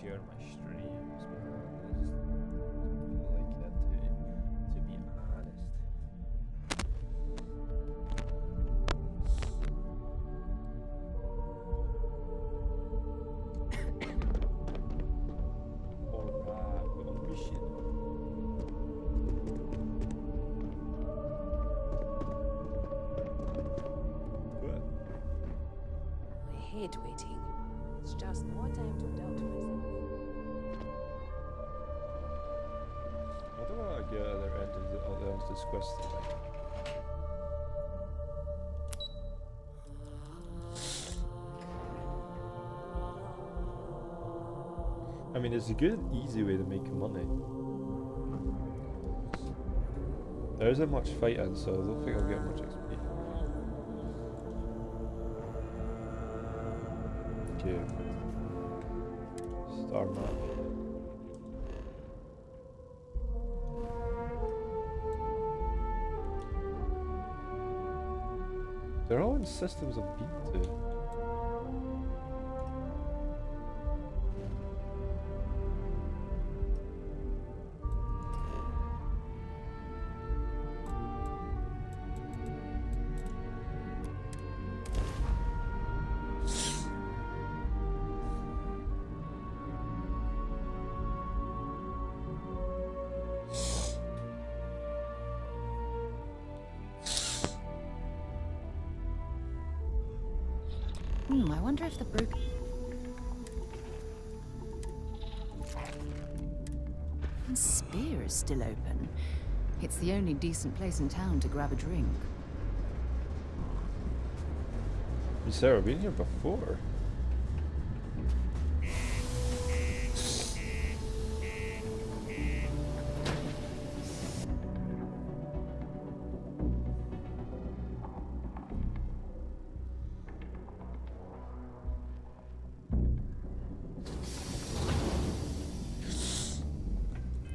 share my streams, man. I just like that to be honest. Alright, we're on mission. What? I hate waiting. It's just more time to doubt myself. What do I get at the end of this quest? I mean, it's a good, easy way to make money. There isn't much fighting, so I don't think I'll get much XP. Okay. Star map. They're all in systems of beta. I wonder if the broken spear is still open. It's the only decent place in town to grab a drink. Has Sarah been here before?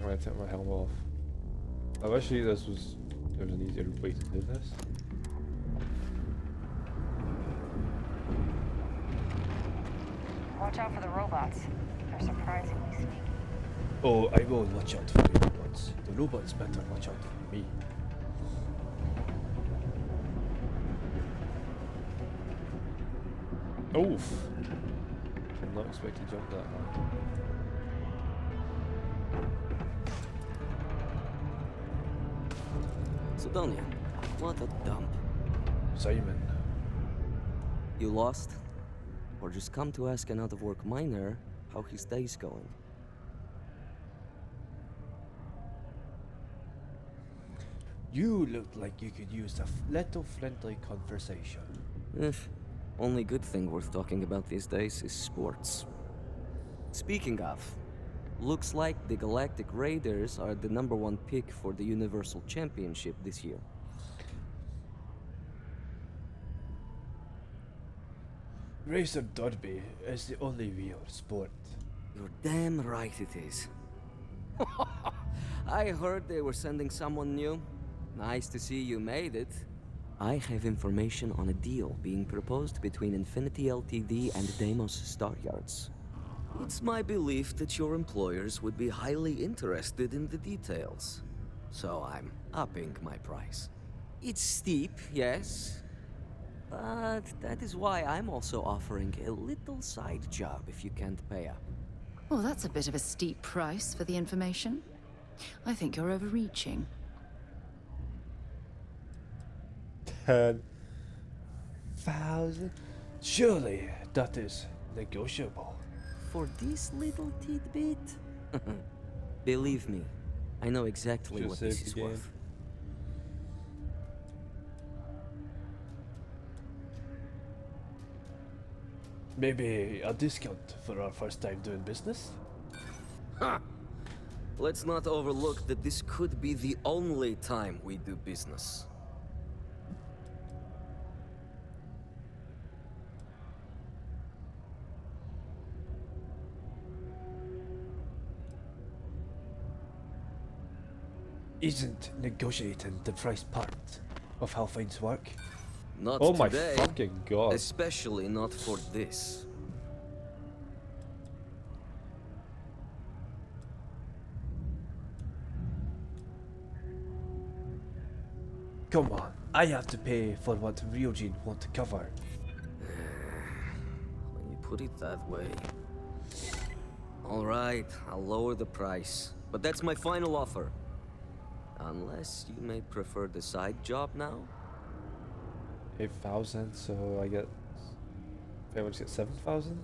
I took my helm off. I wish there was an easier way to do this. Watch out for the robots. They're surprisingly sneaky. Oh, I will watch out for the robots. The robots better watch out for me. Oof! I'm not expecting to jump that high. Sidonia, what a dump. Simon. You lost? Or just come to ask an out-of-work miner how his day's going? You looked like you could use a little friendly conversation. Only good thing worth talking about these days is sports. Speaking of, looks like the Galactic Raiders are the #1 pick for the Universal Championship this year. Racer Derby is the only real sport. You're damn right it is. I heard they were sending someone new. Nice to see you made it. I have information on a deal being proposed between Infinity Ltd and Deimos Staryards. It's my belief that your employers would be highly interested in the details. So I'm upping my price. It's steep, yes. But that is why I'm also offering a little side job if you can't pay up. Well, that's a bit of a steep price for the information. I think you're overreaching. 10,000? Surely that is negotiable. For this little tidbit? Believe me, I know exactly Should what save this the is game. worth. Maybe a discount for our first time doing business? Ha! Let's not overlook that this could be the only time we do business. Isn't negotiating the price part of how things work? Not Oh today. my fucking god. Especially not for this. Come on, I have to pay for what Ryujin won't cover. When you put it that way. All right, I'll lower the price. But that's my final offer. Unless you may prefer the side job now? 8,000, so I get... I much get 7,000?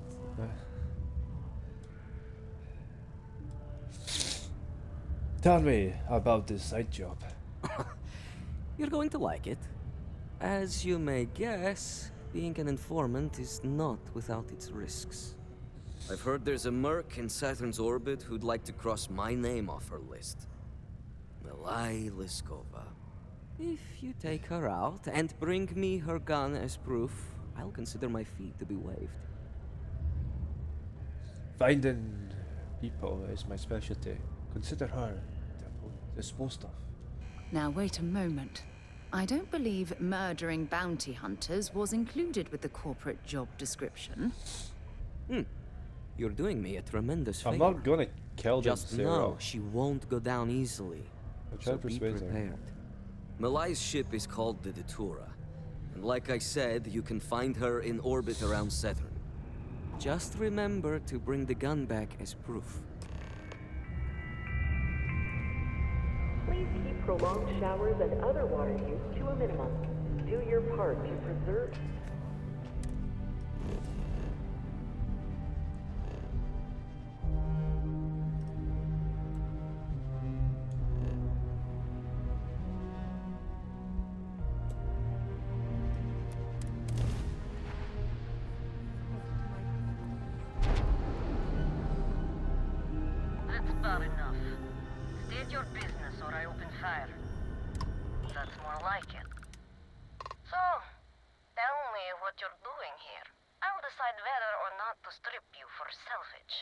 Tell me about this side job. You're going to like it. As you may guess, being an informant is not without its risks. I've heard there's a merc in Saturn's orbit who'd like to cross my name off her list. Milai Liskova. If you take her out and bring me her gun as proof, I'll consider my fee to be waived. Finding people is my specialty. Consider her disposed of. Now wait a moment. I don't believe murdering bounty hunters was included with the corporate job description. You're doing me a tremendous favor. I'm not gonna kill them, Just Sarah. know she won't go down easily. I'll try So to be persuade her. prepared. Malai's ship is called the Datura. And like I said, you can find her in orbit around Saturn. Just remember to bring the gun back as proof. Please keep prolonged showers and other water use to a minimum. Do your part to preserve. That's bad enough. State your business or I open fire. That's more like it. So, tell me what you're doing here. I'll decide whether or not to strip you for salvage.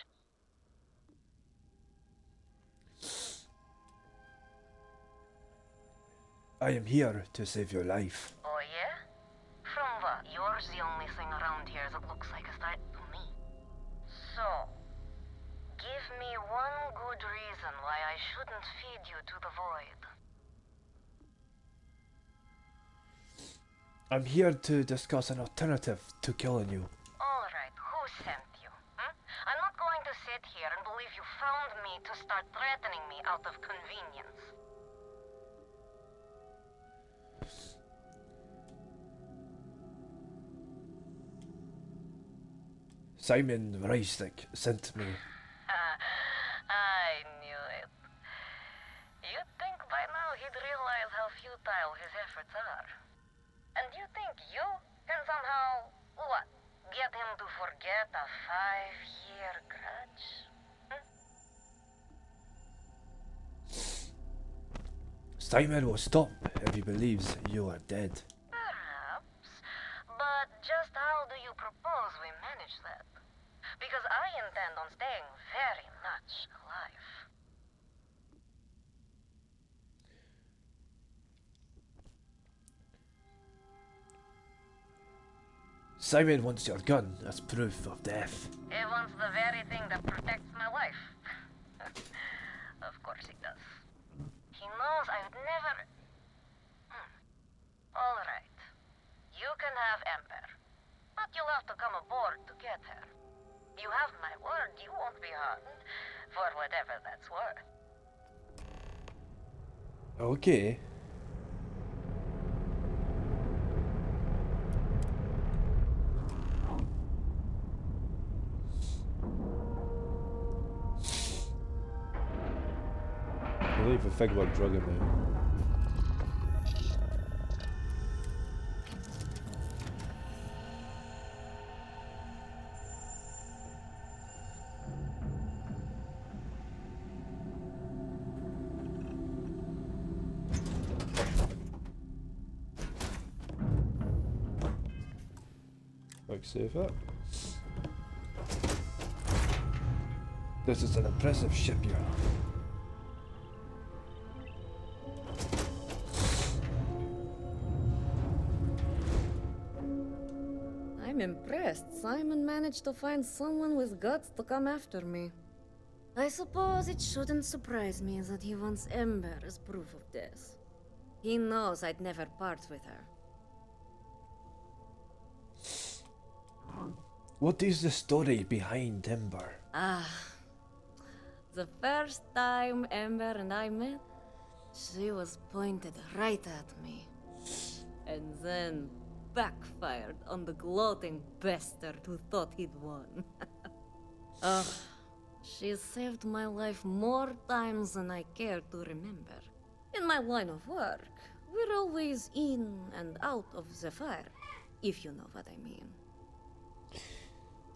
I am here to save your life. Oh yeah? From what? Yours the only thing around here that looks like a threat to me. So, give me one good reason why I shouldn't feed you to the void. I'm here to discuss an alternative to killing you. Alright, who sent you? I'm not going to sit here and believe you found me to start threatening me out of convenience. Simon Ryujin sent me. I knew it. You'd think by now he'd realize how futile his efforts are. And you think you can somehow, what, get him to forget a 5-year grudge? Simon will stop if he believes you are dead. Perhaps. But just how do you propose we manage that? Because I intend on staying very much alive. Simon wants your gun as proof of death. He wants the very thing that protects my life. Of course he does. He knows I would never... All right. You can have Ember. But you'll have to come aboard to get her. You have my word you won't be harmed, for whatever that's worth. Okay. I don't even think about drugging me. Quick save it. This is an impressive ship you have. I'm impressed. Simon managed to find someone with guts to come after me. I suppose it shouldn't surprise me that he wants Ember as proof of this. He knows I'd never part with her. What is the story behind Ember? The first time Ember and I met, she was pointed right at me. And then backfired on the gloating bastard who thought he'd won. She saved my life more times than I care to remember. In my line of work, we're always in and out of the fire, if you know what I mean.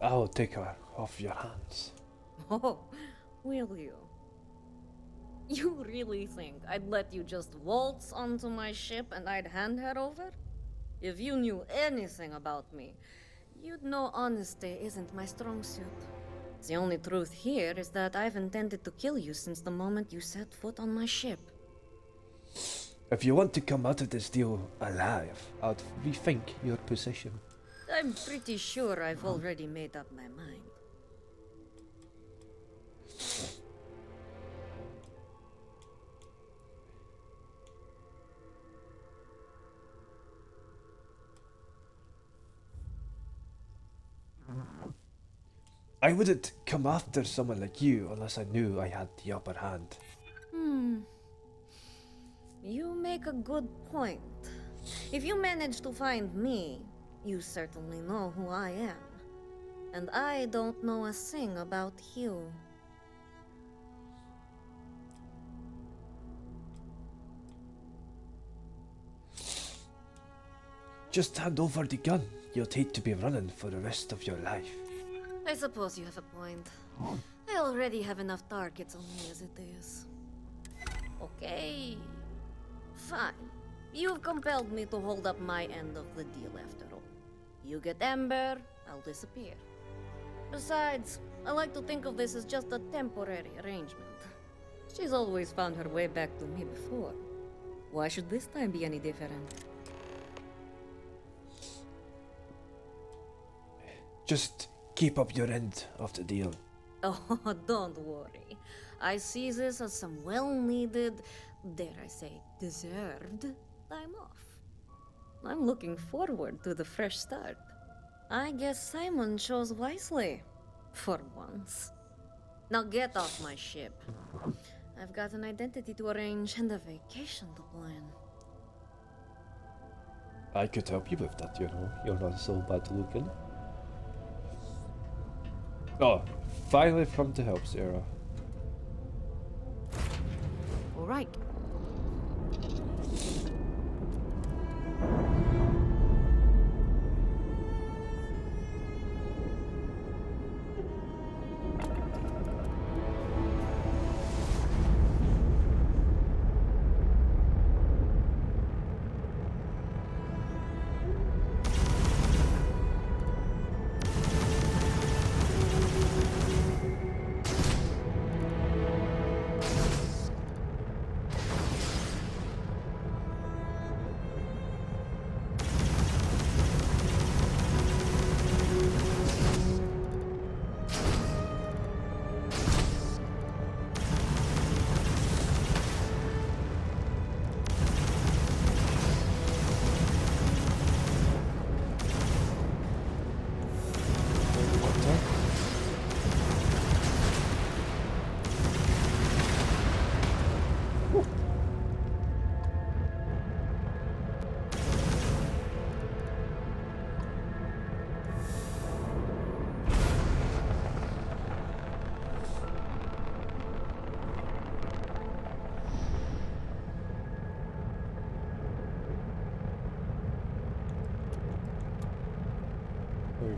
I'll take her off your hands. Oh, will you? You really think I'd let you just waltz onto my ship and I'd hand her over? If you knew anything about me, you'd know honesty isn't my strong suit. The only truth here is that I've intended to kill you since the moment you set foot on my ship. If you want to come out of this deal alive, I'd rethink your position. I'm pretty sure I've already made up my mind. I wouldn't come after someone like you unless I knew I had the upper hand. You make a good point. If you manage to find me, you certainly know who I am. And I don't know a thing about you. Just hand over the gun. You'd hate to be running for the rest of your life. I suppose you have a point. I already have enough targets on me as it is. Okay. Fine. You've compelled me to hold up my end of the deal after all. You get Ember, I'll disappear. Besides, I like to think of this as just a temporary arrangement. She's always found her way back to me before. Why should this time be any different? Just keep up your end of the deal. Oh, don't worry. I see this as some well-needed, dare I say, deserved time off. I'm looking forward to the fresh start. I guess Simon chose wisely. For once. Now get off my ship. I've got an identity to arrange and a vacation to plan. I could help you with that, you know. You're not so bad looking. Oh, finally come to help, Sarah. All right.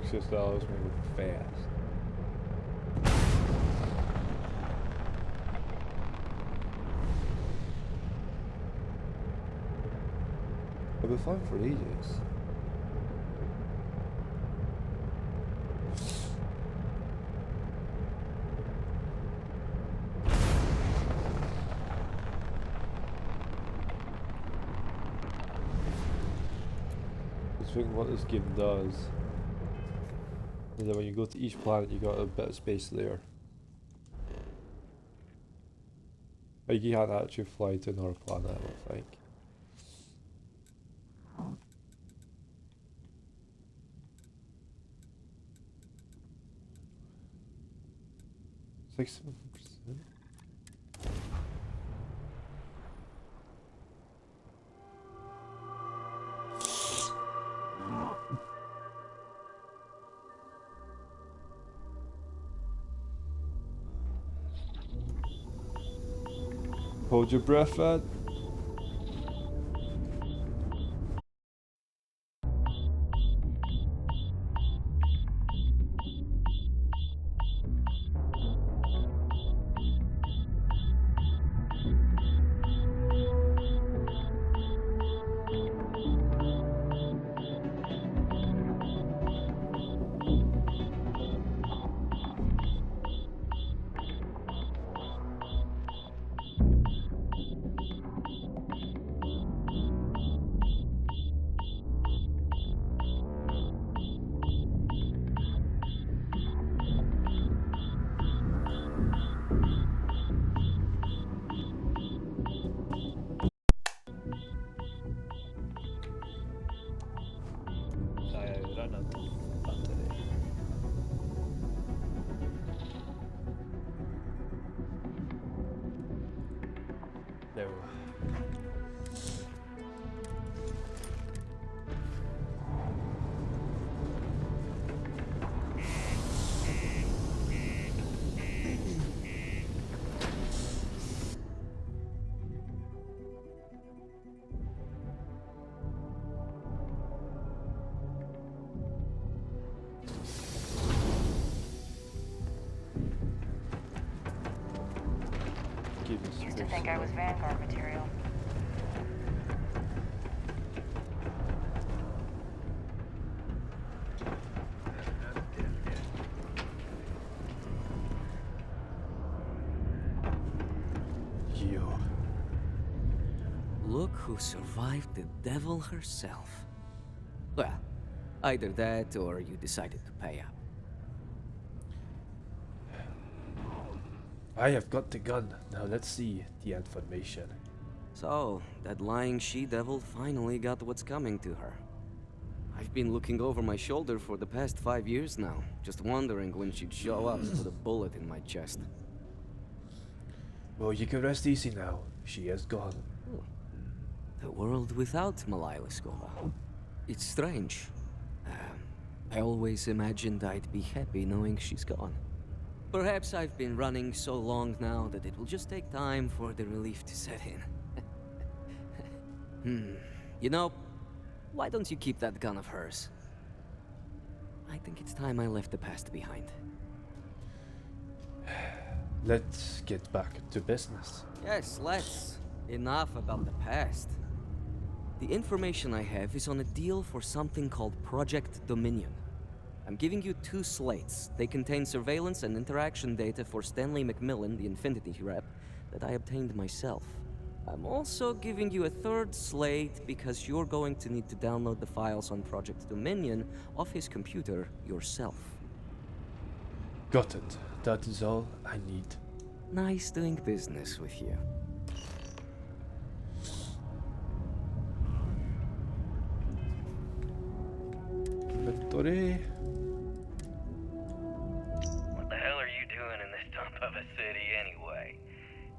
It's just always moving fast. I've been flying for ages. Just thinking what this game does. And then when you go to each planet, you got a bit of space there. Like you can't actually fly to another planet, I don't think. 6%. Hold your breath, Ed. I ran out of battery. No. Used to think I was Vanguard material. You. Look who survived the devil herself. Well, either that or you decided to pay up. I have got the gun. Now let's see the information. So, that lying she-devil finally got what's coming to her. I've been looking over my shoulder for the past 5 years now, just wondering when she'd show up and put a bullet in my chest. Well, you can rest easy now. She is gone. The world without Malai Liskova. It's strange. I always imagined I'd be happy knowing she's gone. Perhaps I've been running so long now that it will just take time for the relief to set in. You know, why don't you keep that gun of hers? I think it's time I left the past behind. Let's get back to business. Yes, let's. Enough about the past. The information I have is on a deal for something called Project Dominion. I'm giving you 2 slates. They contain surveillance and interaction data for Stanley McMillan, the Infinity rep, that I obtained myself. I'm also giving you a 3rd slate because you're going to need to download the files on Project Dominion off his computer yourself. Got it. That is all I need. Nice doing business with you. Inventory. What the hell are you doing in this dump of a city anyway?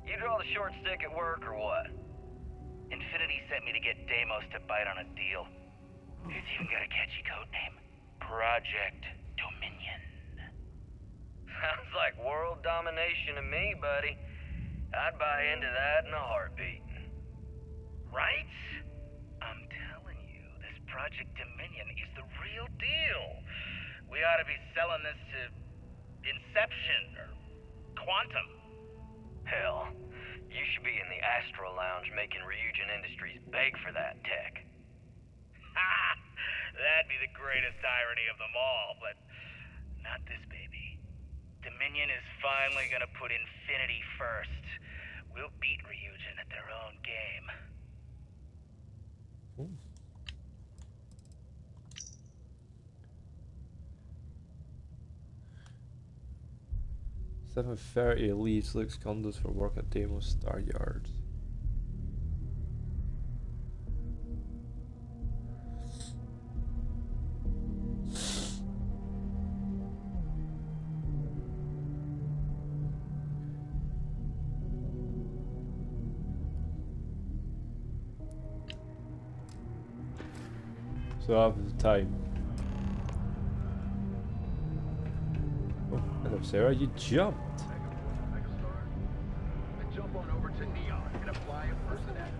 You draw the short stick at work or what? Infinity sent me to get Deimos to bite on a deal. It's even got a catchy code name. Project Dominion. Sounds like world domination to me, buddy. I'd buy into that in a heartbeat. Right? I'm telling you, this Project Dominion is the real deal. We ought to be selling this to Inception or Quantum. Hell, you should be in the Astro Lounge making Ryujin Industries beg for that tech. Ha! That'd be the greatest irony of them all, but not this baby. Dominion is finally gonna put Infinity first. We'll beat Ryujin at their own game. Ooh. $730 leads looks condos for work at Deimos Star Yards. So I have the time. Oh, hello Sarah, you jumped.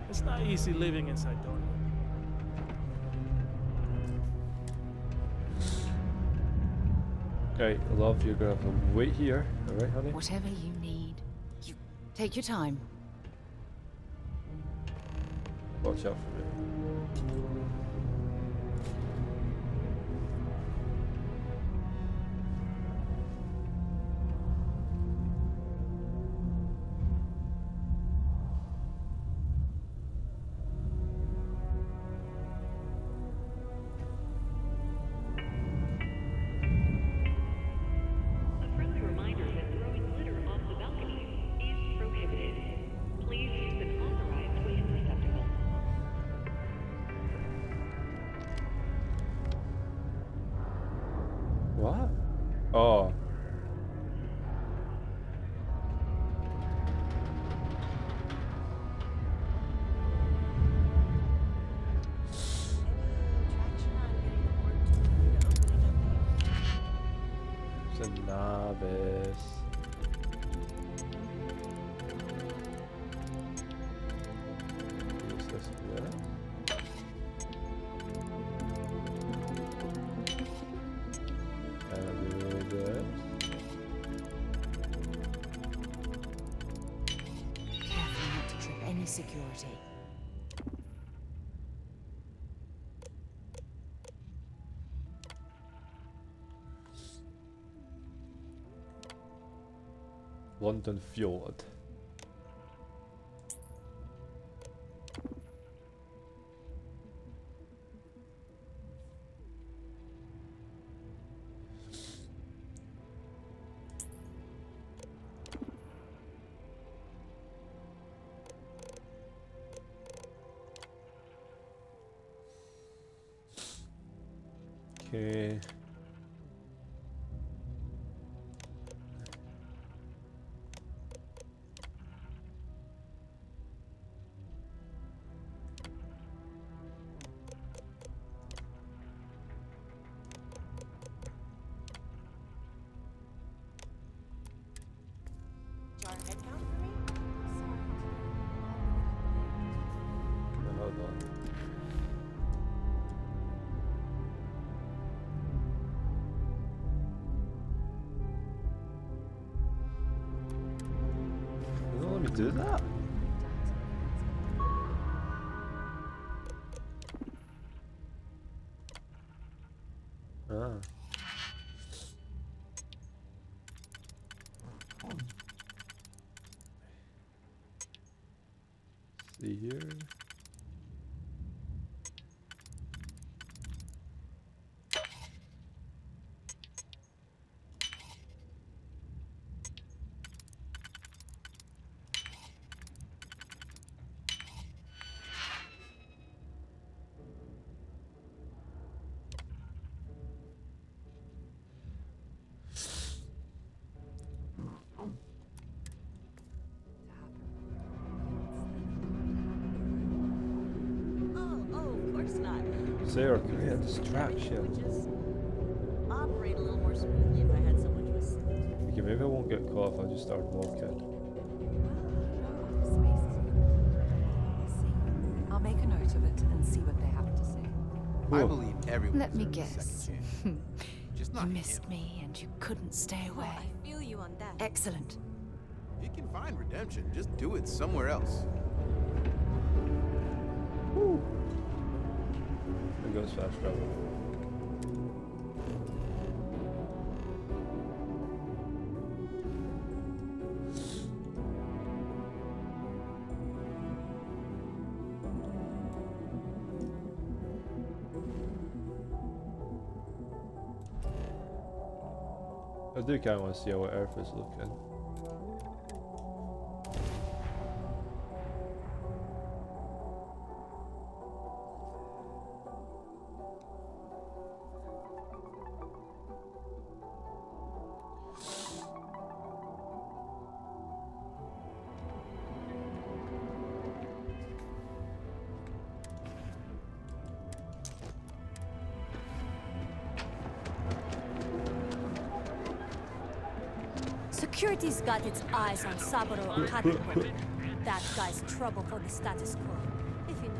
It's not easy living in Cydonia. Right, love, you're gonna have to wait here. Alright, honey? Whatever you need. You take your time. Watch out for me. A friendly reminder that throwing litter off the balcony is prohibited. Please use an authorized waste receptacle. What? Oh. It's a novice. Use this for that. And do this. Careful not to trip any security. London Fjord. Okay. Hold on. Doesn't let me do that. Ah. See here. Oh, of course not. Sarah, create a distraction. Would just operate a little more smoothly if I had someone to assist. Okay, maybe I won't get caught if I just start walking. I'll make a note of it and see what they have to say. I Cool. believe everyone Let me deserves a guess. second chance. Just You not missed him. me and you couldn't stay Well, away. I feel you on that. Excellent. You can find redemption. Just do it somewhere else. There goes fast travel. I do kind of want to see how Earth is looking. Security's got its eyes on Saburo Akatsuki. That guy's trouble for the status quo, if you know.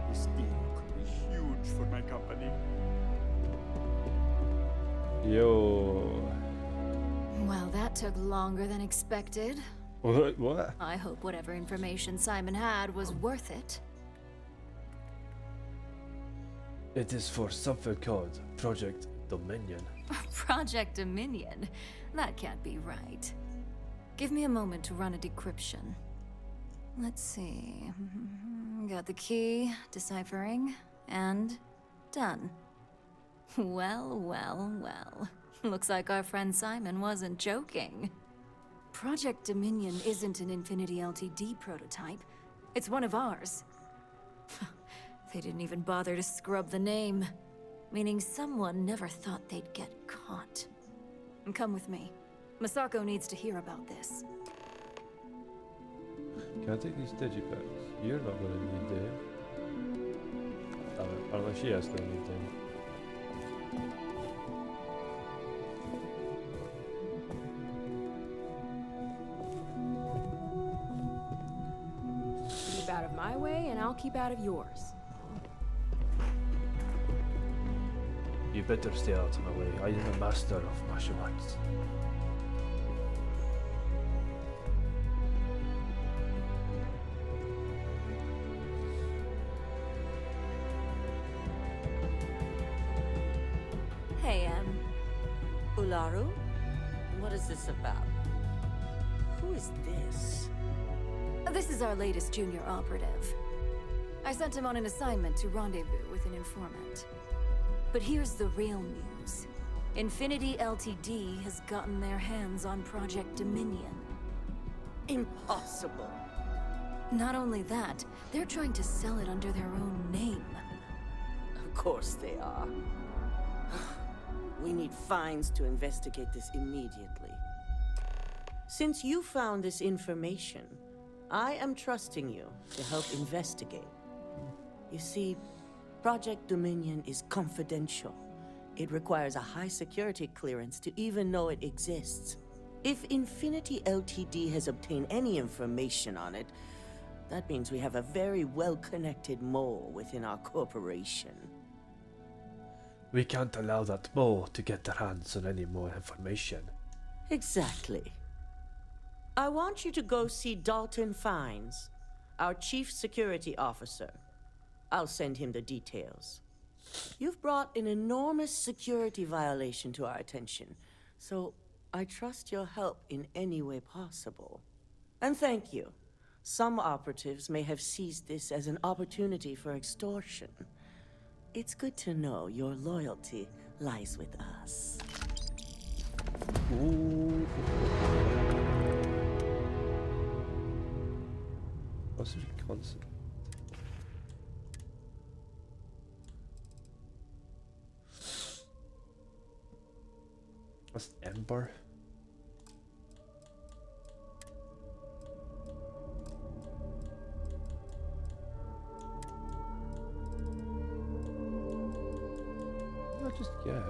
This deal could be huge for my company. Yo. Well, that took longer than expected. What? I hope whatever information Simon had was worth it. It is for something called Project Dominion. Project Dominion? That can't be right. Give me a moment to run a decryption. Let's see. Got the key, deciphering, and done. Well, well, well. Looks like our friend Simon wasn't joking. Project Dominion isn't an Infinity LTD prototype. It's one of ours. They didn't even bother to scrub the name. Meaning someone never thought they'd get caught. Come with me. Masako needs to hear about this. Can I take these digipacks? You're not gonna need them. Unless she has to need them. Keep out of my way, and I'll keep out of yours. You better stay out of my way. I am a master of martial arts. Hey, Ularu? What is this about? Who is this? This is our latest junior operative. I sent him on an assignment to rendezvous with an informant. But here's the real news. Infinity LTD has gotten their hands on Project Dominion. Impossible. Not only that, they're trying to sell it under their own name. Of course they are. We need fines to investigate this immediately. Since you found this information, I am trusting you to help investigate. You see, Project Dominion is confidential. It requires a high security clearance to even know it exists. If Infinity LTD has obtained any information on it, that means we have a very well-connected mole within our corporation. We can't allow that mole to get their hands on any more information. Exactly. I want you to go see Dalton Fines, our chief security officer. I'll send him the details. You've brought an enormous security violation to our attention, so I trust your help in any way possible. And thank you. Some operatives may have seized this as an opportunity for extortion. It's good to know your loyalty lies with us. Ooh. What's the concept? What's Ember? Just yeah.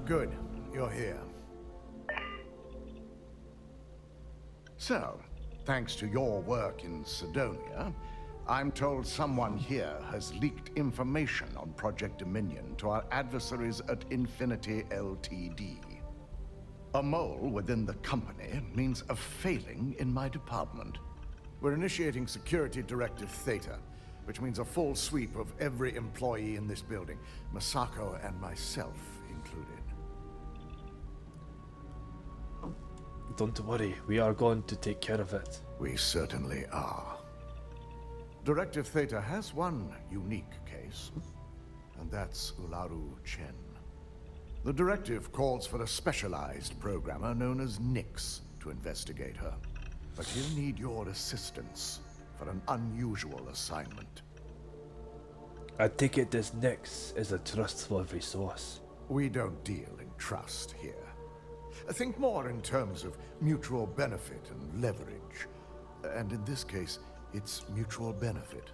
Good, you're here. So, thanks to your work in Sidonia, I'm told someone here has leaked information on Project Dominion to our adversaries at Infinity Ltd. A mole within the company means a failing in my department. We're initiating Security Directive Theta, which means a full sweep of every employee in this building, Masako and myself included. Don't worry, we are going to take care of it. We certainly are. Directive Theta has one unique case, and that's Ularu Chen. The directive calls for a specialized programmer known as Nix to investigate her. But he'll need your assistance for an unusual assignment. I take it this Nix is a trustworthy source. We don't deal in trust here. Think more in terms of mutual benefit and leverage. And in this case, it's mutual benefit.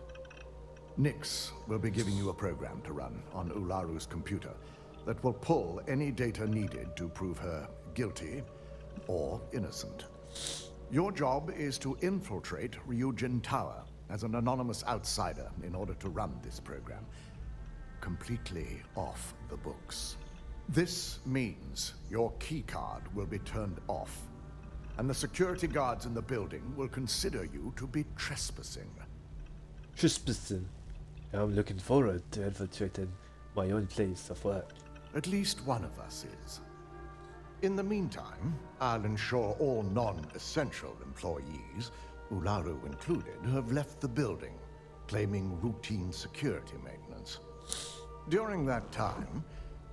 Nix will be giving you a program to run on Ularu's computer that will pull any data needed to prove her guilty or innocent. Your job is to infiltrate Ryujin Tower as an anonymous outsider in order to run this program completely off the books. This means your keycard will be turned off, and the security guards in the building will consider you to be trespassing. Trespassing? I'm looking forward to infiltrating my own place of work. At least one of us is. In the meantime, I'll ensure all non-essential employees, Ularu included, have left the building, claiming routine security maintenance. During that time,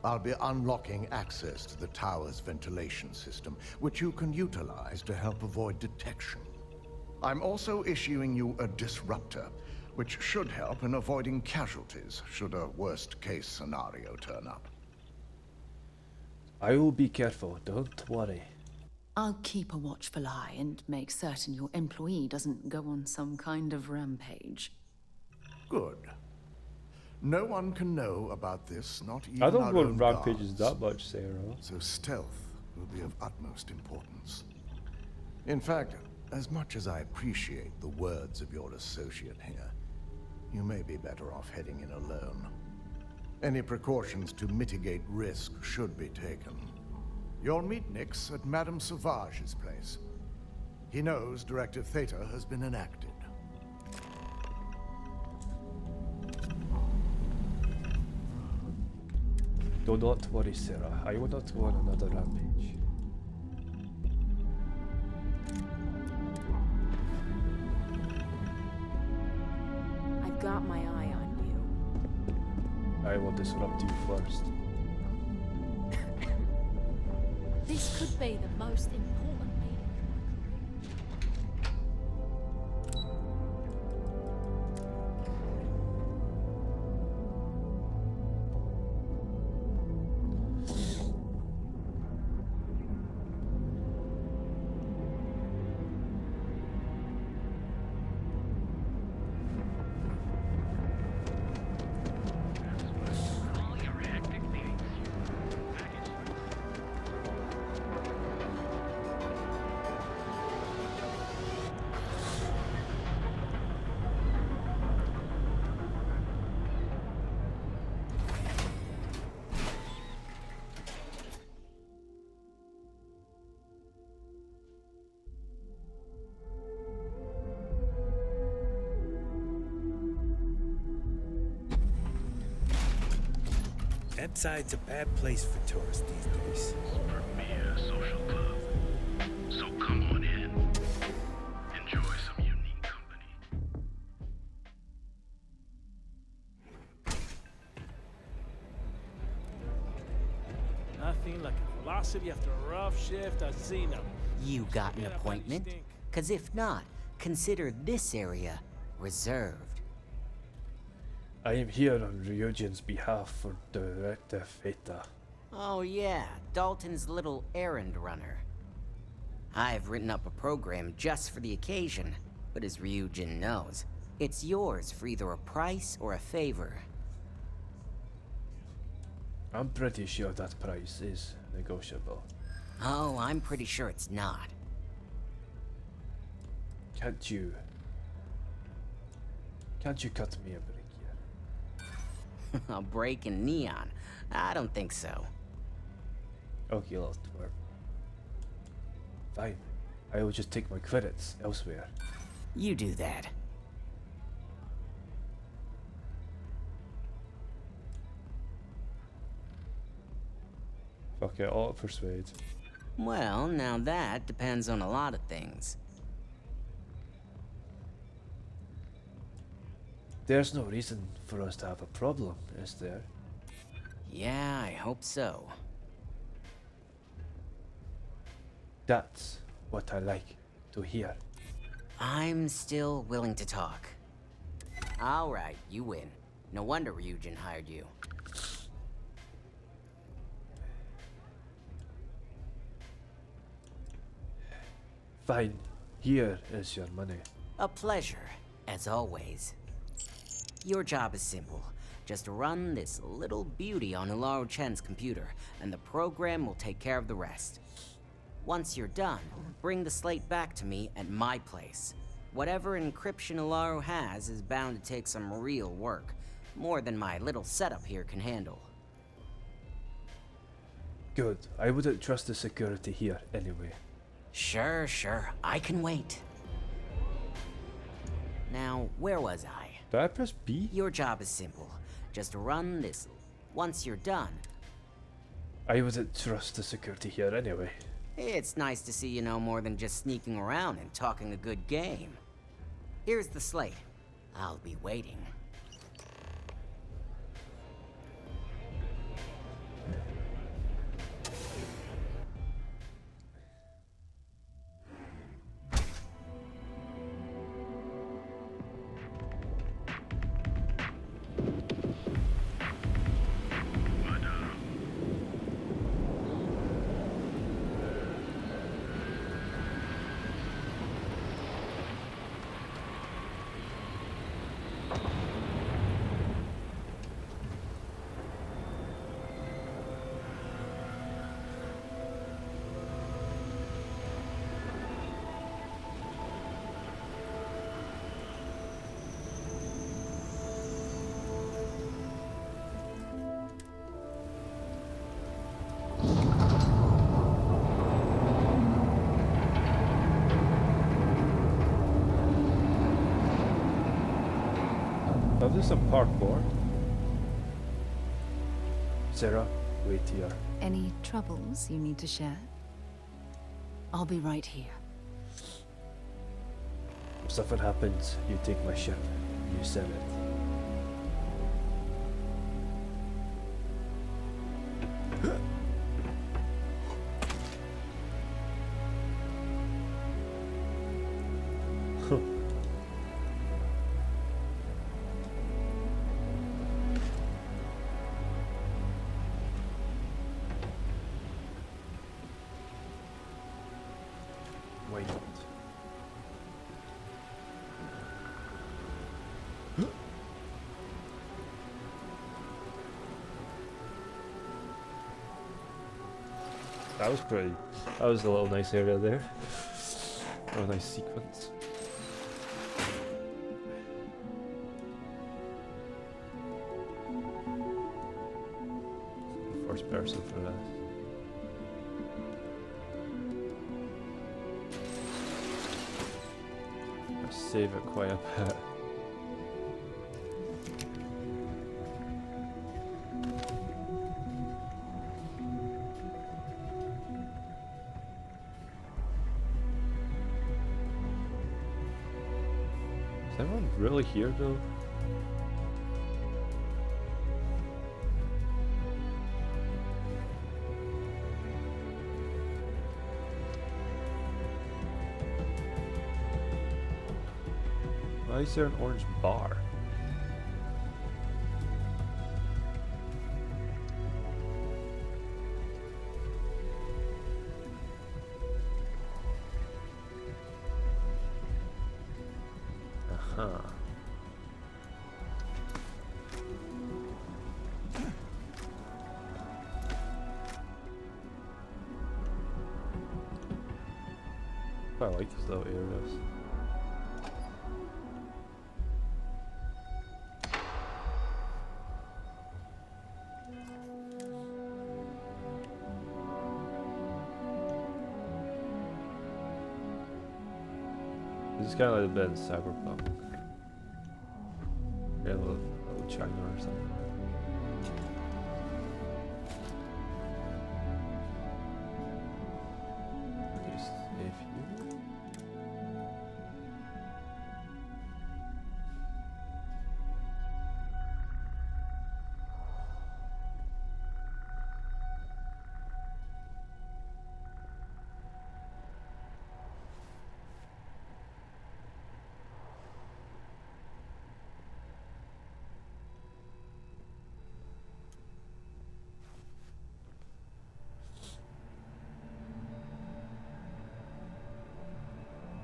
I'll be unlocking access to the tower's ventilation system, which you can utilize to help avoid detection. I'm also issuing you a disruptor, which should help in avoiding casualties should a worst-case scenario turn up. I will be careful, don't worry. I'll keep a watchful eye and make certain your employee doesn't go on some kind of rampage. Good. No one can know about this, not even I don't our go own on rampages guards. that much, Sarah. So stealth will be of utmost importance. In fact, as much as I appreciate the words of your associate here, you may be better off heading in alone. Any precautions to mitigate risk should be taken. You'll meet Nix at Madame Sauvage's place. He knows Directive Theta has been enacted. Do not worry, Sarah. I will not go on another rampage. I've got my eye on you. I will disrupt you first. This could be the most important meeting. Epside's a bad place for tourists these days. Premier social club. So come on in. Enjoy some unique company. Nothing like a philosophy after a rough shift at Xeno. You got an appointment? Cause if not, consider this area reserved. I am here on Ryujin's behalf for Directive Theta. Oh yeah, Dalton's little errand runner. I've written up a program just for the occasion, but as Ryujin knows, it's yours for either a price or a favor. I'm pretty sure that price is negotiable. Oh, I'm pretty sure it's not. Can't you cut me a break here? A break in Neon? I don't think so. Okay, lost work. Fine. I will just take my credits elsewhere. You do that. Fuck it, I'll persuade. Well, now that depends on a lot of things. There's no reason for us to have a problem, is there? Yeah, I hope so. That's what I like to hear. I'm still willing to talk. All right, you win. No wonder Ryujin hired you. Fine. Here is your money. A pleasure, as always. Your job is simple. Just run this little beauty on Hilaro Chen's computer, and the program will take care of the rest. Once you're done, bring the slate back to me at my place. Whatever encryption Hilaro has is bound to take some real work, more than my little setup here can handle. Good. I wouldn't trust the security here anyway. Sure, I can wait. Now, where was I? Did I press B? Your job is simple. Just run this. Once you're done. I wouldn't trust the security here anyway. It's nice to see you know more than just sneaking around and talking a good game. Here's the slate. I'll be waiting. I'll do some parkour. Sarah, wait here. Any troubles you need to share? I'll be right here. If something happens, you take my ship. You said it. Why not? That was pretty. That was a little nice area there. Oh, a nice sequence. First person for this. Save it quite a bit. Is everyone really here though? Why is there an orange bar? Uh-huh. I like these little areas. This is kind of like a bit in Cyberpunk. Yeah, a little China or something. Just save here.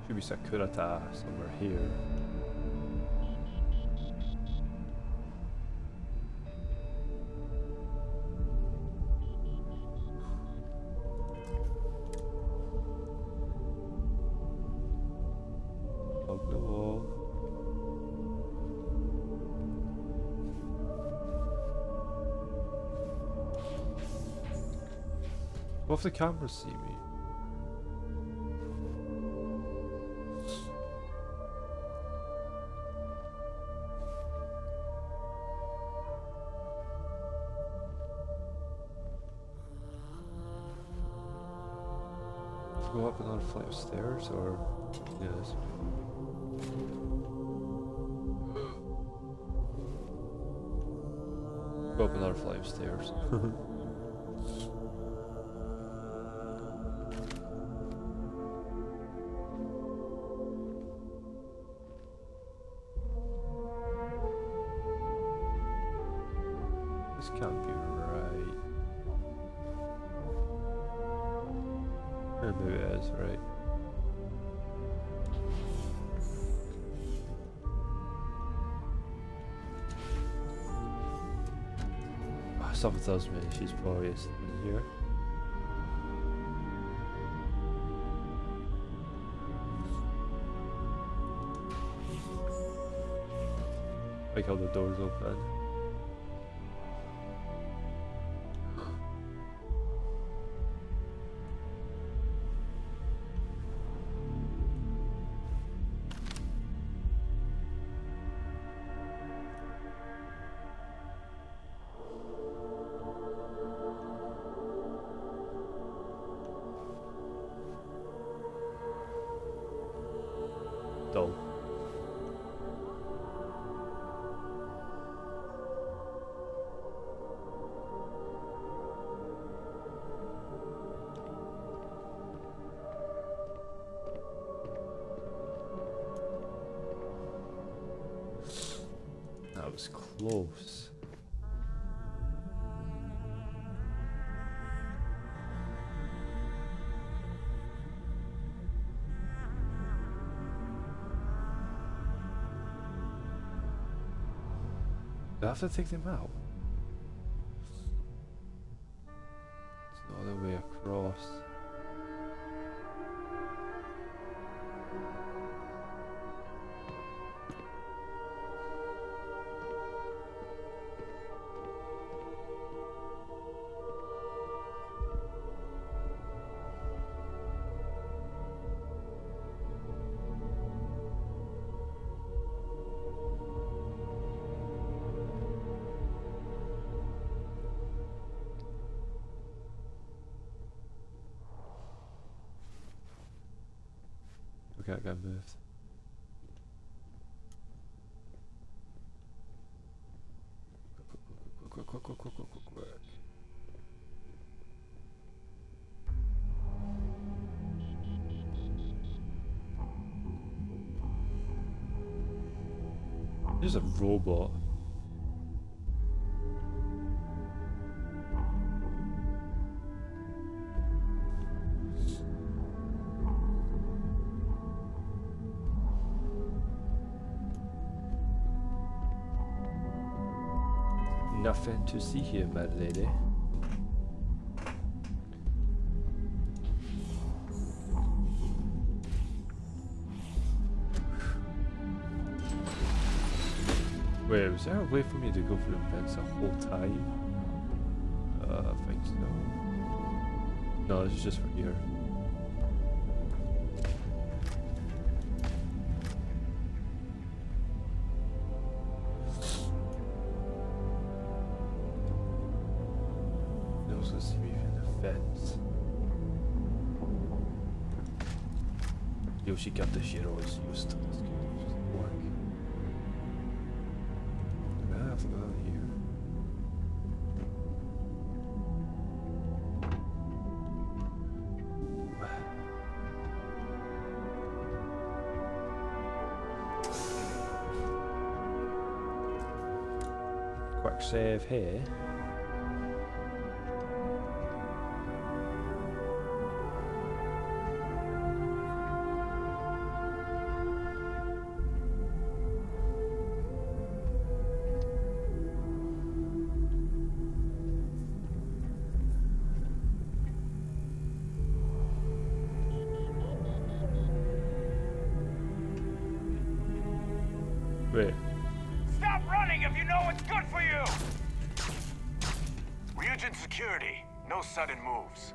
Should be Sakurata somewhere here. Oh no. What if the cameras see me? Go up another flight of stairs, or yeah, this way. Go up another flight of stairs. This can't be right. Maybe it is, right? Something tells me she's probably in here. Like how the door's open. Dull. That was close. Do I have to take them out? It's the other way across. Okay, I got moved. Quick. There's a robot. Nothing to see here, my lady. Wait, was there a way for me to go for the vents the whole time? I think so. No, this is just for here. defense. Yoshi got the shit always used. That's good. Just work. Do I have that here? Quick save here. Wait. Stop running if you know what's good for you! Ryujin security. No sudden moves.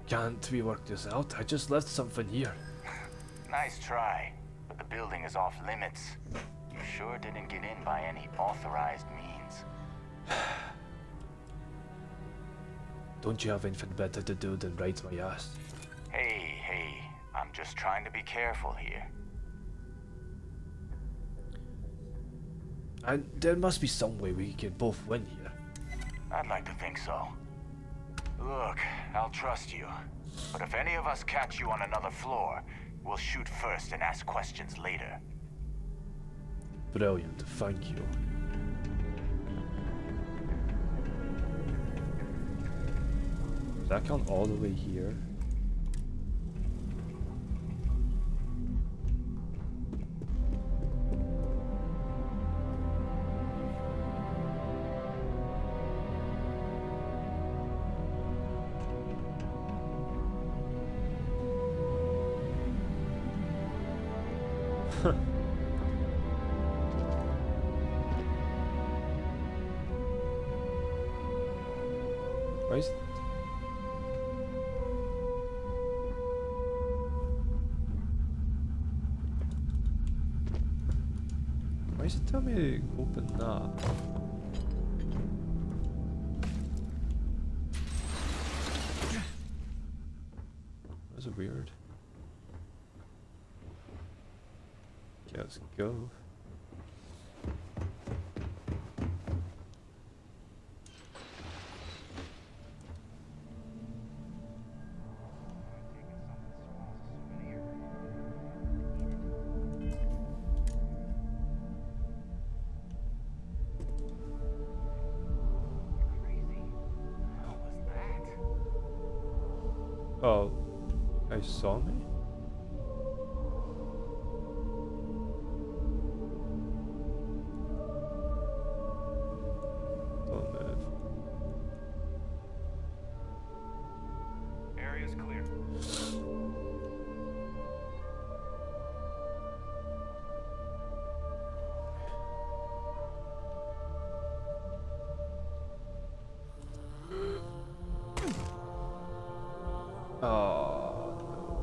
Can't we work this out? I just left something here. Nice try, but the building is off limits. You sure didn't get in by any authorized means. Don't you have anything better to do than ride my ass? Hey, I'm just trying to be careful here. And there must be some way we can both win here. I'd like to think so. Look, I'll trust you. But if any of us catch you on another floor, we'll shoot first and ask questions later. Brilliant, thank you. Does that count all the way here? Why is it telling me to open that? That's weird. Okay, let's go. Oh, I saw me? Don't move. Area's clear. Oh, no.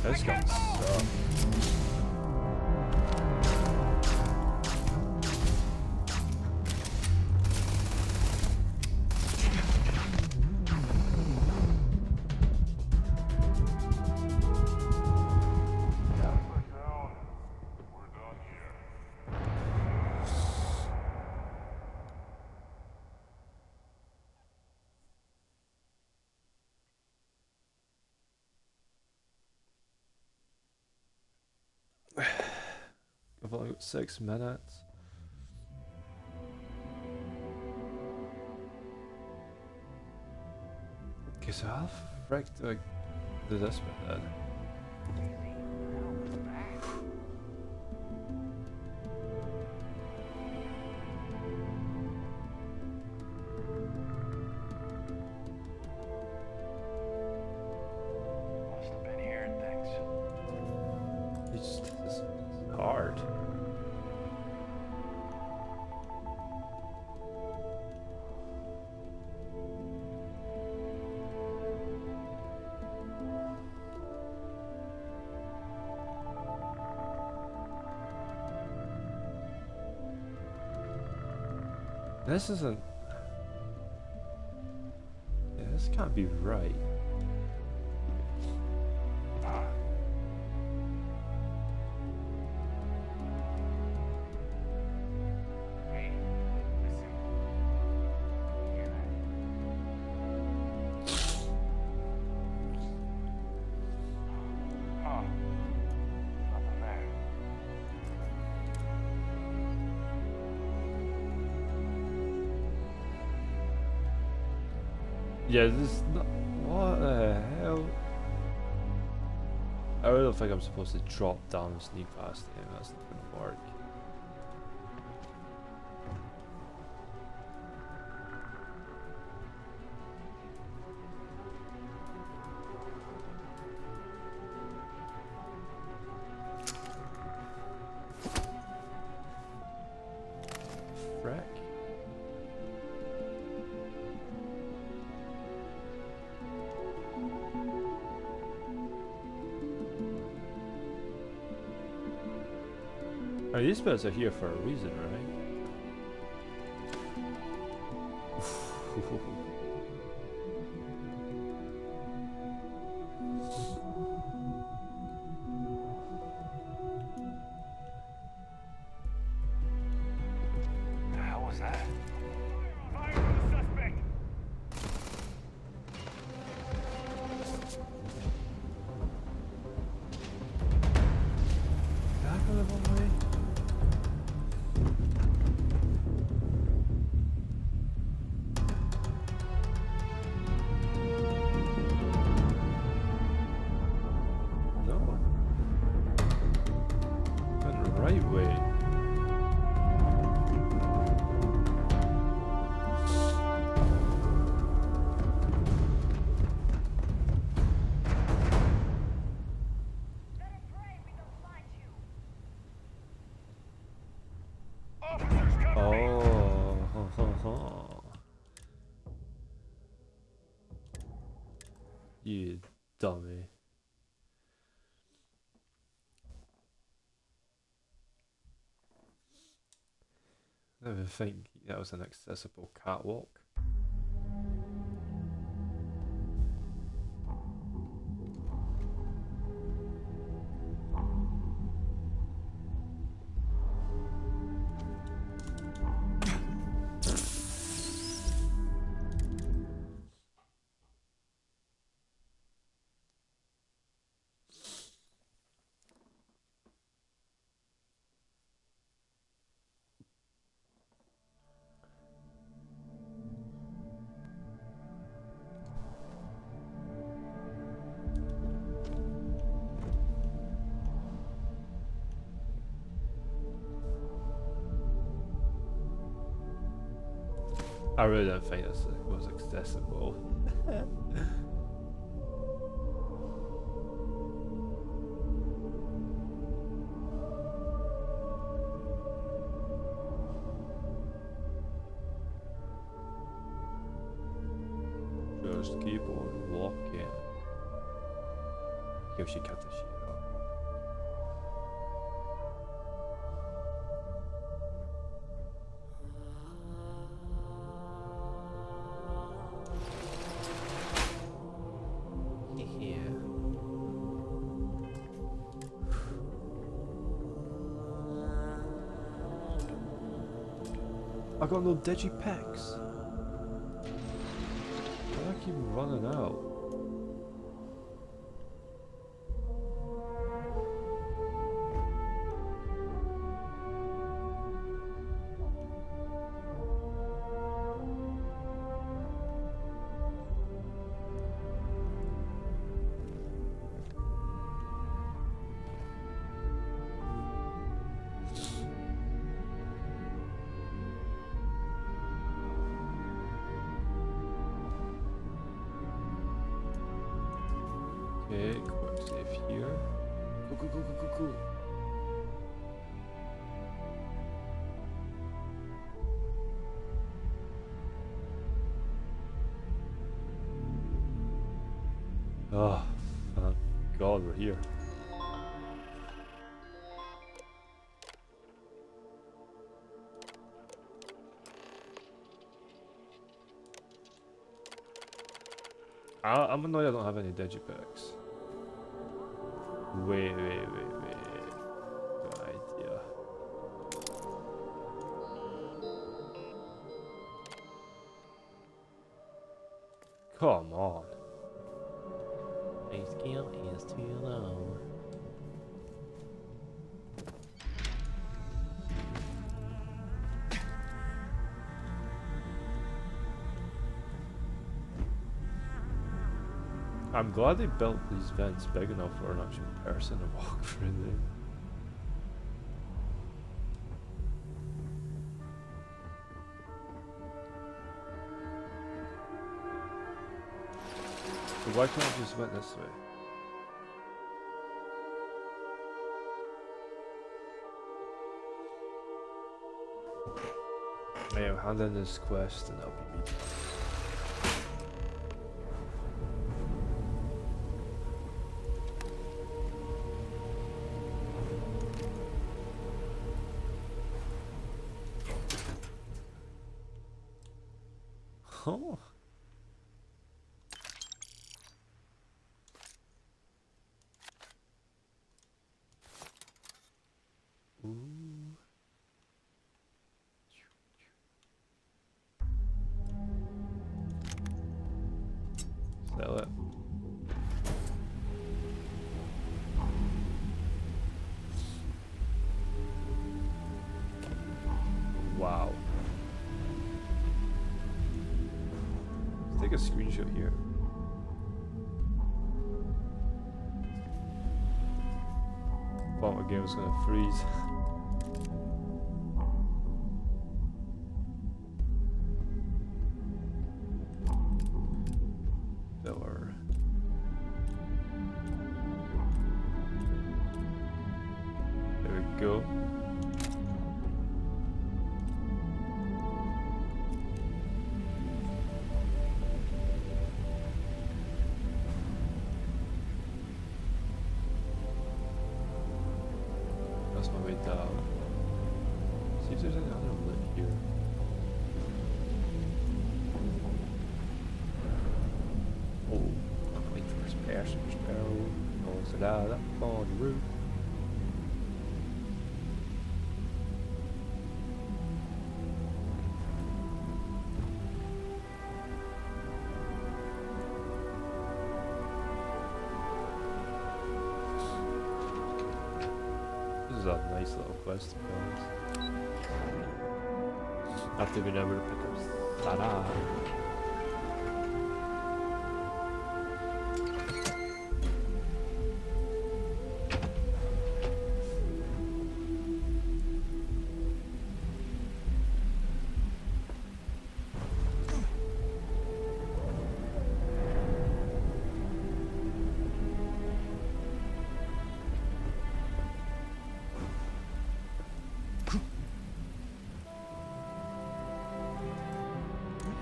This gun sucks. I've only got 6 minutes. Okay, so how frick do I do this bit then? This isn't... Yeah, this can't be right. Yeah, this is not... What the hell? I really don't think I'm supposed to drop down and sneak past him. That's not gonna work. Frick. Oh, these bits are here for a reason, right? The hell was that? Did I go the wrong way? No. Went the right way. Oh, you dummy. I don't even think that was an accessible catwalk. I really don't think this was accessible. Just keep on walking. Yoshi cut the shit up. I got no digipacks. Why do I keep running out? Okay, quick save here. Go. Oh, thank God we're here. I'm annoyed I don't have any digipacks. Wait. Good idea. Come on. My skill is too low. I'm glad they built these vents big enough for an actual person to walk through them. But why can't I just went this way? Yeah, I'll hand in this quest and I'll be meeting. Oh. Ooh. Sell it. Wow. Let's take a screenshot here. Thought my game was gonna freeze. Filler. There we go. That's my way down. See if there's any other lit here. Oh, I'm waiting for a passenger sparrow. Oh, it's out up on the roof. This is a nice little quest to be honest. After being able to pick up Sarah.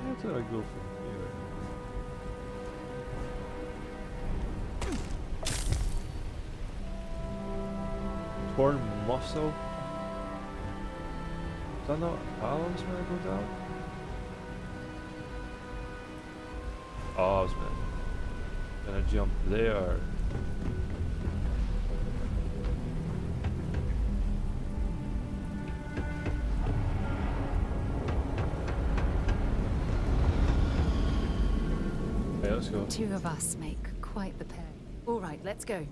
Where did I go from here? Torn muscle? Is that not Alan's where I go down? Oh, I was gonna jump there. Okay, let's go. Two of us make quite the pair. All right, let's go.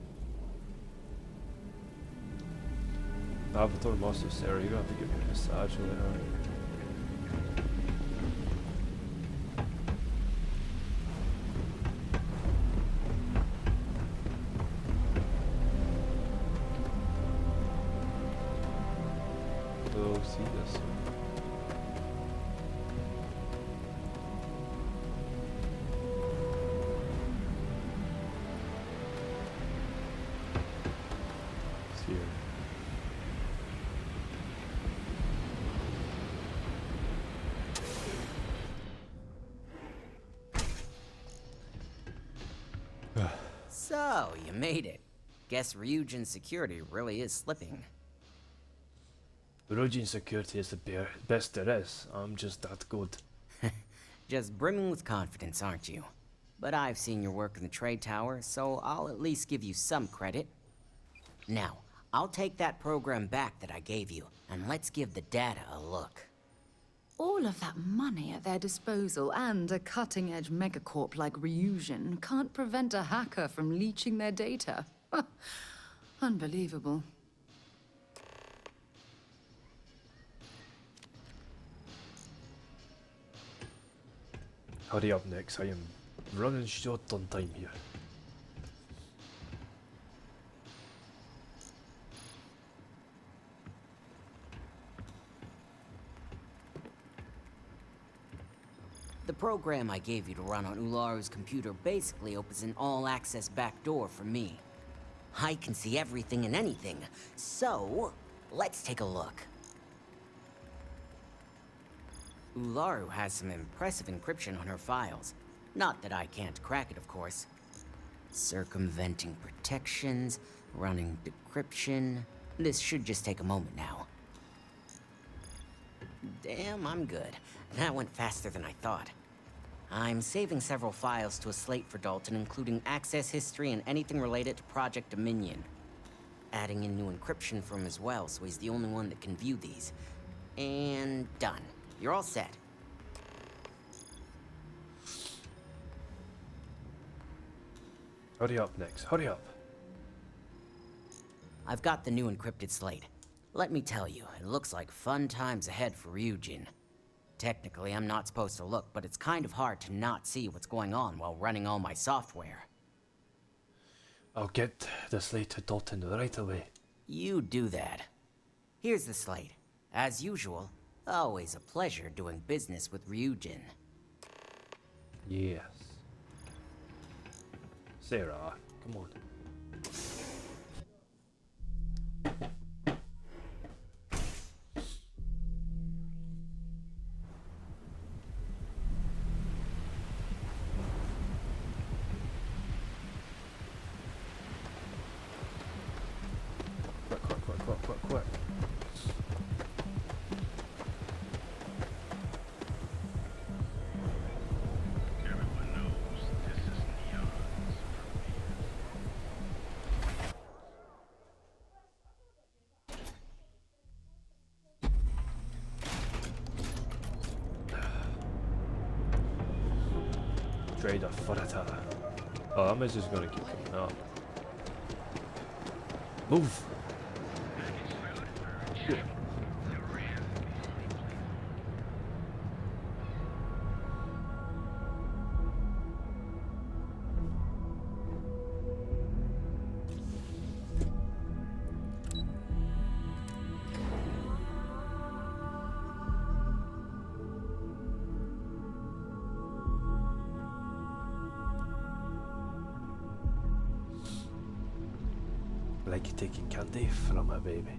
Avatar Master Sarah, you're gonna have to give me a massage later. Go see this. It's here. So, you made it. Guess Ryujin security really is slipping. Ryujin security is the best there is. I'm just that good. Just brimming with confidence, aren't you? but I've seen your work in the trade tower, so I'll at least give you some credit. Now, I'll take that program back that I gave you, and let's give the data a look. All of that money at their disposal and a cutting-edge megacorp like Ryujin can't prevent a hacker from leeching their data. Unbelievable. Hurry up, Nix. I am running short on time here. The program I gave you to run on Ularu's computer basically opens an all-access backdoor for me. I can see everything and anything, so let's take a look. Ularu has some impressive encryption on her files. Not that I can't crack it, of course. Circumventing protections, running decryption. This should just take a moment now. Damn, I'm good. That went faster than I thought. I'm saving several files to a slate for Dalton, including access history and anything related to Project Dominion. Adding in new encryption for him as well, so he's the only one that can view these. And done. You're all set. Hurry up, Nix. Hurry up. I've got the new encrypted slate. Let me tell you, it looks like fun times ahead for Ryujin. Technically, I'm not supposed to look, but it's kind of hard to not see what's going on while running all my software. I'll get the slate to Dalton right away. You do that. Here's the slate. As usual, always a pleasure doing business with Ryujin. Yes. Sarah, come on. Quick. Everyone knows this is Neon's Trader Furata. Oh, I'm just gonna keep coming up. Move! Like taking candy from a baby.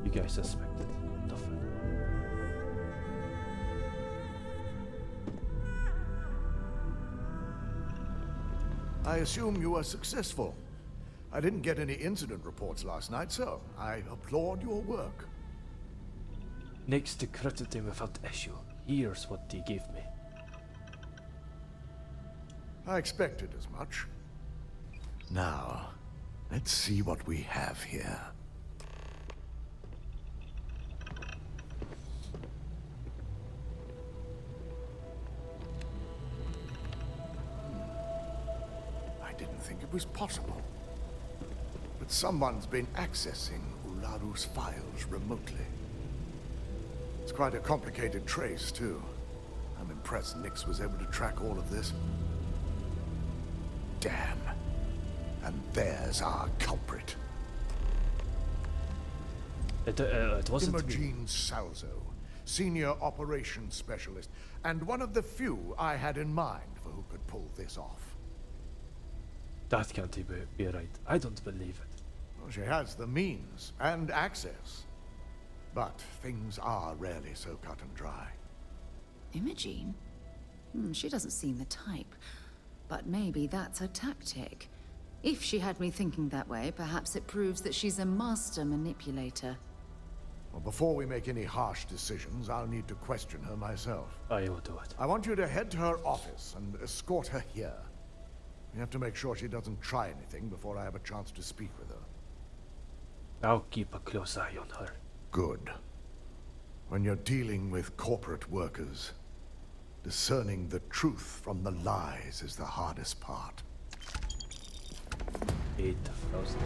You guys suspected nothing. I assume you were successful. I didn't get any incident reports last night, so I applaud your work. Next decrypted them without issue. Here's what they gave me. I expected as much. Now, let's see what we have here. I didn't think it was possible. But someone's been accessing Ularu's files remotely. It's quite a complicated trace, too. I'm impressed Nix was able to track all of this. Damn. And there's our culprit. It wasn't Ryujin Salzo, Senior Operations Specialist, and one of the few I had in mind for who could pull this off. That can't be right. I don't believe it. Well, she has the means and access. But things are rarely so cut and dry. Imogene? She doesn't seem the type. But maybe that's her tactic. If she had me thinking that way, perhaps it proves that she's a master manipulator. Well, before we make any harsh decisions, I'll need to question her myself. I will do it. I want you to head to her office and escort her here. We have to make sure she doesn't try anything before I have a chance to speak with her. I'll keep a close eye on her. Good. When you're dealing with corporate workers, discerning the truth from the lies is the hardest part. 8,000.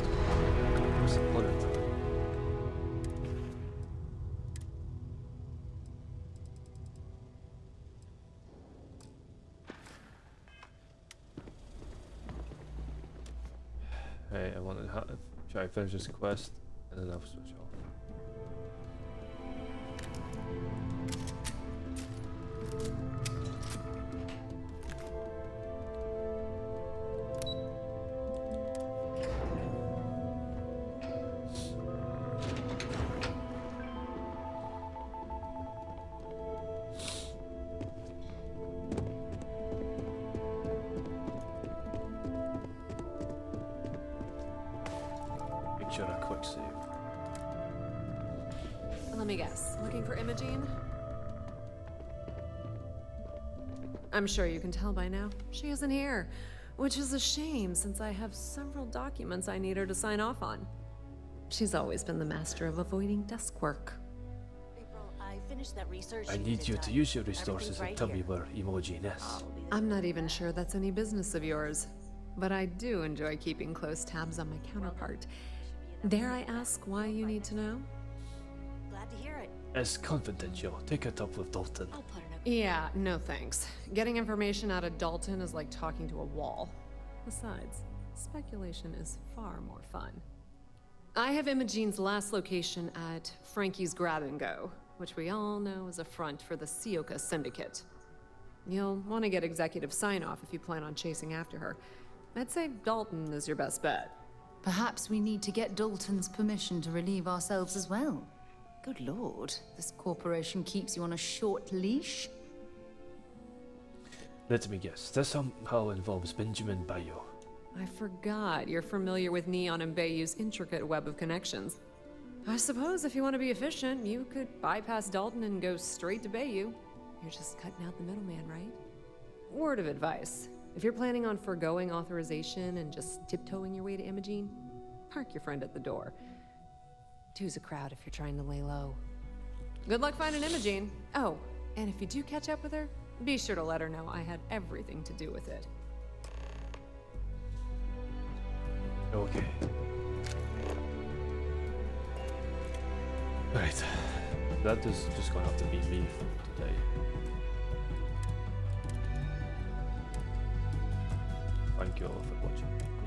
What's the bullet? Hey, I want to try to finish this quest and then I'll switch off. A quick save. Let me guess. Looking for Imogene? I'm sure you can tell by now. She isn't here, which is a shame since I have several documents I need her to sign off on. She's always been the master of avoiding desk work. April, I finished that research. I need you to use your resources and tell me where Imogen is. I'm not even sure that's any business of yours, but I do enjoy keeping close tabs on my counterpart. Dare I ask why you need to know? Glad to hear it. It's confidential. Take it up with Dalton. Yeah, no thanks. Getting information out of Dalton is like talking to a wall. Besides, speculation is far more fun. I have Imogene's last location at Frankie's Grab and Go, which we all know is a front for the Sioka Syndicate. You'll want to get executive sign-off if you plan on chasing after her. I'd say Dalton is your best bet. Perhaps we need to get Dalton's permission to relieve ourselves as well. Good lord, this corporation keeps you on a short leash. Let me guess, this somehow involves Benjamin Bayou. I forgot you're familiar with Neon and Bayou's intricate web of connections. I suppose if you want to be efficient, you could bypass Dalton and go straight to Bayou. You're just cutting out the middleman, right? Word of advice. If you're planning on foregoing authorization and just tiptoeing your way to Imogene, park your friend at the door. Two's a crowd if you're trying to lay low. Good luck finding Imogene. Oh, and if you do catch up with her, be sure to let her know I had everything to do with it. Okay. Right. That is just gonna have to be me for today. Thank you all for watching.